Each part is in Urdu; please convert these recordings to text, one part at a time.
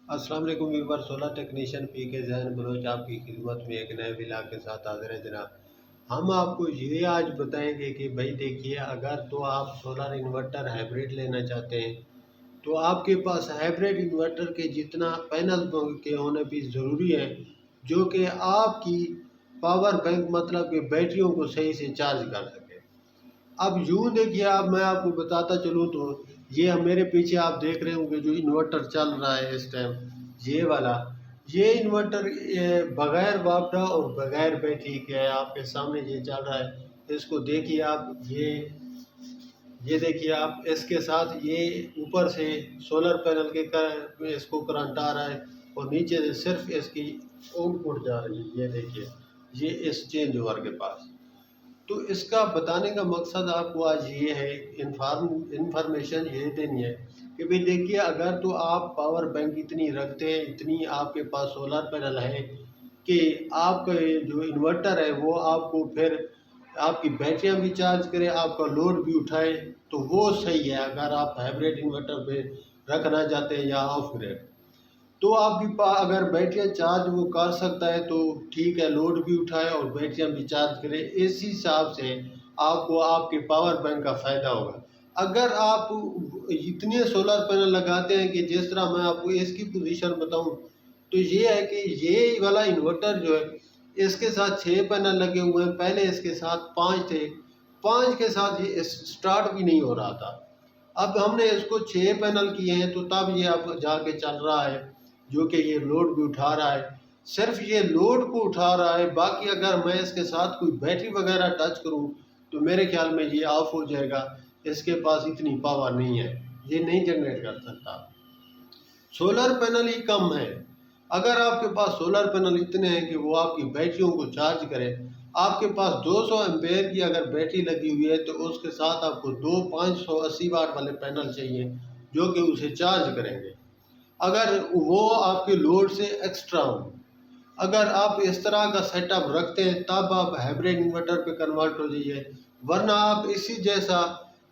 السلام علیکم ویور سولر ٹیکنیشین پی کے ذہن بلوچ آپ کی خدمت میں ایک نئے ولاگ کے ساتھ حاضر ہے جناب۔ ہم آپ کو یہ آج بتائیں گے کہ بھائی دیکھیے، اگر تو آپ سولر انورٹر ہائبریڈ لینا چاہتے ہیں تو آپ کے پاس ہائبریڈ انورٹر کے جتنا پینل کے ہونے بھی ضروری ہے، جو کہ آپ کی پاور بینک مطلب کہ بیٹریوں کو صحیح سے چارج کر سکے۔ اب یوں دیکھیے، اب میں آپ کو بتاتا چلوں تو یہ میرے پیچھے آپ دیکھ رہے ہوں کہ جو انورٹر چل رہا ہے اس ٹائم، یہ انورٹر بغیر واپڈا اور بغیر بیٹری کے ہے۔ آپ کے سامنے یہ چل رہا ہے، اس کو دیکھیے آپ، یہ دیکھیے آپ، اس کے ساتھ یہ اوپر سے سولر پینل کے اس کو کرنٹ آ رہا ہے اور نیچے سے صرف اس کی آؤٹ پٹ جا رہی ہے۔ یہ دیکھیے، یہ اس چینج اوور کے پاس۔ تو اس کا بتانے کا مقصد آپ کو آج یہ ہے، انفارمیشن یہ دینی ہے کہ بھئی دیکھیے، اگر تو آپ پاور بینک اتنی رکھتے ہیں، اتنی آپ کے پاس سولر پینل ہے کہ آپ کا جو انورٹر ہے وہ آپ کو پھر آپ کی بیٹریاں بھی چارج کرے، آپ کا لوڈ بھی اٹھائے، تو وہ صحیح ہے۔ اگر آپ ہائبریڈ انورٹر پہ رکھنا چاہتے ہیں یا آف گریڈ، تو آپ کی اگر بیٹریاں چارج وہ کر سکتا ہے تو ٹھیک ہے، لوڈ بھی اٹھائے اور بیٹریاں بھی چارج کرے، اسی حساب سے آپ کو آپ کے پاور بینک کا فائدہ ہوگا۔ اگر آپ اتنے سولر پینل لگاتے ہیں کہ جس طرح میں آپ کو اس کی پوزیشن بتاؤں تو یہ ہے کہ یہ والا انورٹر جو ہے، اس کے ساتھ 6 پینل لگے ہوئے ہیں، پہلے اس کے ساتھ 5 تھے، 5 کے ساتھ یہ سٹارٹ بھی نہیں ہو رہا تھا۔ اب ہم نے اس کو 6 پینل کیے ہیں تو تب یہ اب جا کے چل رہا ہے، جو کہ یہ لوڈ بھی اٹھا رہا ہے، صرف یہ لوڈ کو اٹھا رہا ہے۔ باقی اگر میں اس کے ساتھ کوئی بیٹری وغیرہ ٹچ کروں تو میرے خیال میں یہ آف ہو جائے گا، اس کے پاس اتنی پاور نہیں ہے، یہ نہیں جنریٹ کر سکتا۔ سولر پینل ہی کم ہے۔ اگر آپ کے پاس سولر پینل اتنے ہیں کہ وہ آپ کی بیٹریوں کو چارج کرے، آپ کے پاس 200 ایمپیئر کی اگر بیٹری لگی ہوئی ہے تو اس کے ساتھ آپ کو 580 واٹ والے پینل چاہیے جو کہ اسے چارج کریں گے، اگر وہ آپ کے لوڈ سے ایکسٹرا ہوں۔ اگر آپ اس طرح کا سیٹ اپ رکھتے ہیں تب آپ ہائبریڈ انورٹر پہ کنورٹ ہو جائیے، ورنہ آپ اسی جیسا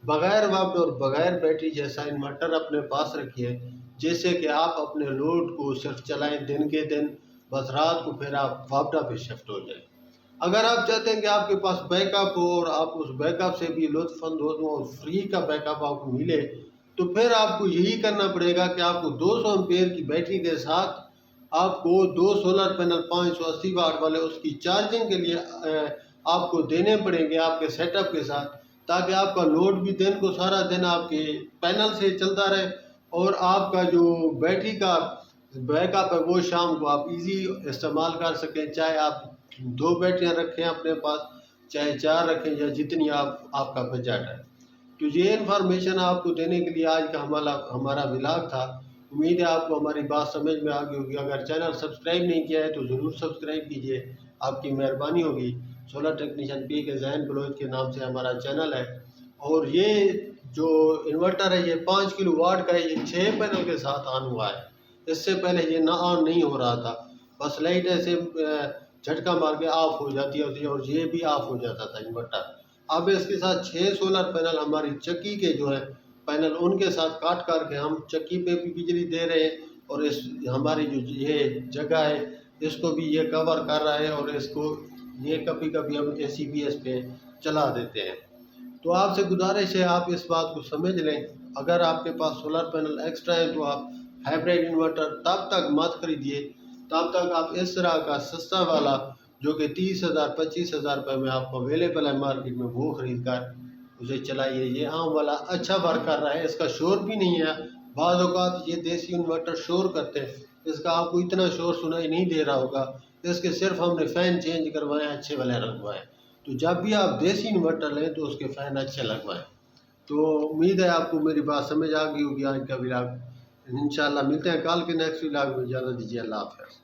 بغیر واپڈ اور بغیر بیٹری جیسا انورٹر اپنے پاس رکھیے، جیسے کہ آپ اپنے لوڈ کو صرف چلائیں دن کے دن، بس رات کو پھر آپ واپڈا پہ شفٹ ہو جائیں۔ اگر آپ چاہتے ہیں کہ آپ کے پاس بیک اپ ہو اور آپ اس بیک اپ سے بھی لطف اندوز ہوں اور فری کا بیک اپ آپ کو ملے، تو پھر آپ کو یہی کرنا پڑے گا کہ آپ کو 200 ایمپیئر کی بیٹری کے ساتھ آپ کو 2 سولر پینل 580 واٹ والے اس کی چارجنگ کے لیے آپ کو دینے پڑیں گے آپ کے سیٹ اپ کے ساتھ، تاکہ آپ کا لوڈ بھی دن کو سارا دن آپ کے پینل سے چلتا رہے اور آپ کا جو بیٹری کا بیک اپ ہے وہ شام کو آپ ایزی استعمال کر سکیں، چاہے آپ 2 بیٹریاں رکھیں اپنے پاس، چاہے 4 رکھیں، یا جتنی آپ کا بجٹ ہے۔ تو یہ انفارمیشن آپ کو دینے کے لیے آج کا ہمارا ولاگ تھا۔ امید ہے آپ کو ہماری بات سمجھ میں آ گئی ہوگی۔ اگر چینل سبسکرائب نہیں کیا ہے تو ضرور سبسکرائب کیجیے، آپ کی مہربانی ہوگی۔ سولر ٹیکنیشین پی کے ذہن بلوچ کے نام سے ہمارا چینل ہے، اور یہ جو انورٹر ہے یہ 5 کلو واٹ کا ہے، یہ 6 پینل کے ساتھ آن ہوا ہے۔ اس سے پہلے یہ نہ آن نہیں ہو رہا تھا، بس لائٹ ایسے جھٹکا مار کے آف ہو جاتی ہوتی ہے، اور یہ بھی آف ہو جاتا تھا انورٹر۔ اب اس کے ساتھ 6 سولر پینل ہماری چکی کے جو ہے پینل، ان کے ساتھ کاٹ کر کے ہم چکی پہ بھی بجلی دے رہے ہیں، اور اس ہماری جو یہ جگہ ہے اس کو بھی یہ کور کر رہا ہے، اور اس کو یہ کبھی کبھی ہم ACBS پہ چلا دیتے ہیں۔ تو آپ سے گزارش ہے آپ اس بات کو سمجھ لیں، اگر آپ کے پاس سولر پینل ایکسٹرا ہیں تو آپ ہائبریڈ انورٹر تب تک مت خریدیے تب تک آپ اس طرح کا سستا والا جو کہ 30,000 25,000 روپے میں آپ کو اویلیبل ہے مارکیٹ میں، وہ خرید کر اسے چلائیے۔ یہ عام والا اچھا ورک کر رہا ہے، اس کا شور بھی نہیں ہے۔ بعض اوقات یہ دیسی انورٹر شور کرتے ہیں، اس کا آپ کو اتنا شور سنائی نہیں دے رہا ہوگا، اس کے صرف ہم نے فین چینج کروائے ہیں، اچھے والے لگوائے ہیں۔ تو جب بھی آپ دیسی انورٹر لیں تو اس کے فین اچھے لگوائیں۔ تو امید ہے آپ کو میری بات سمجھ آ گئی ہوگی۔ آج کا ولاگ انشاءاللہ ملتے ہیں کل کے نیکسٹ ولاگ میں، اجازت دیجیے، اللہ حافظ۔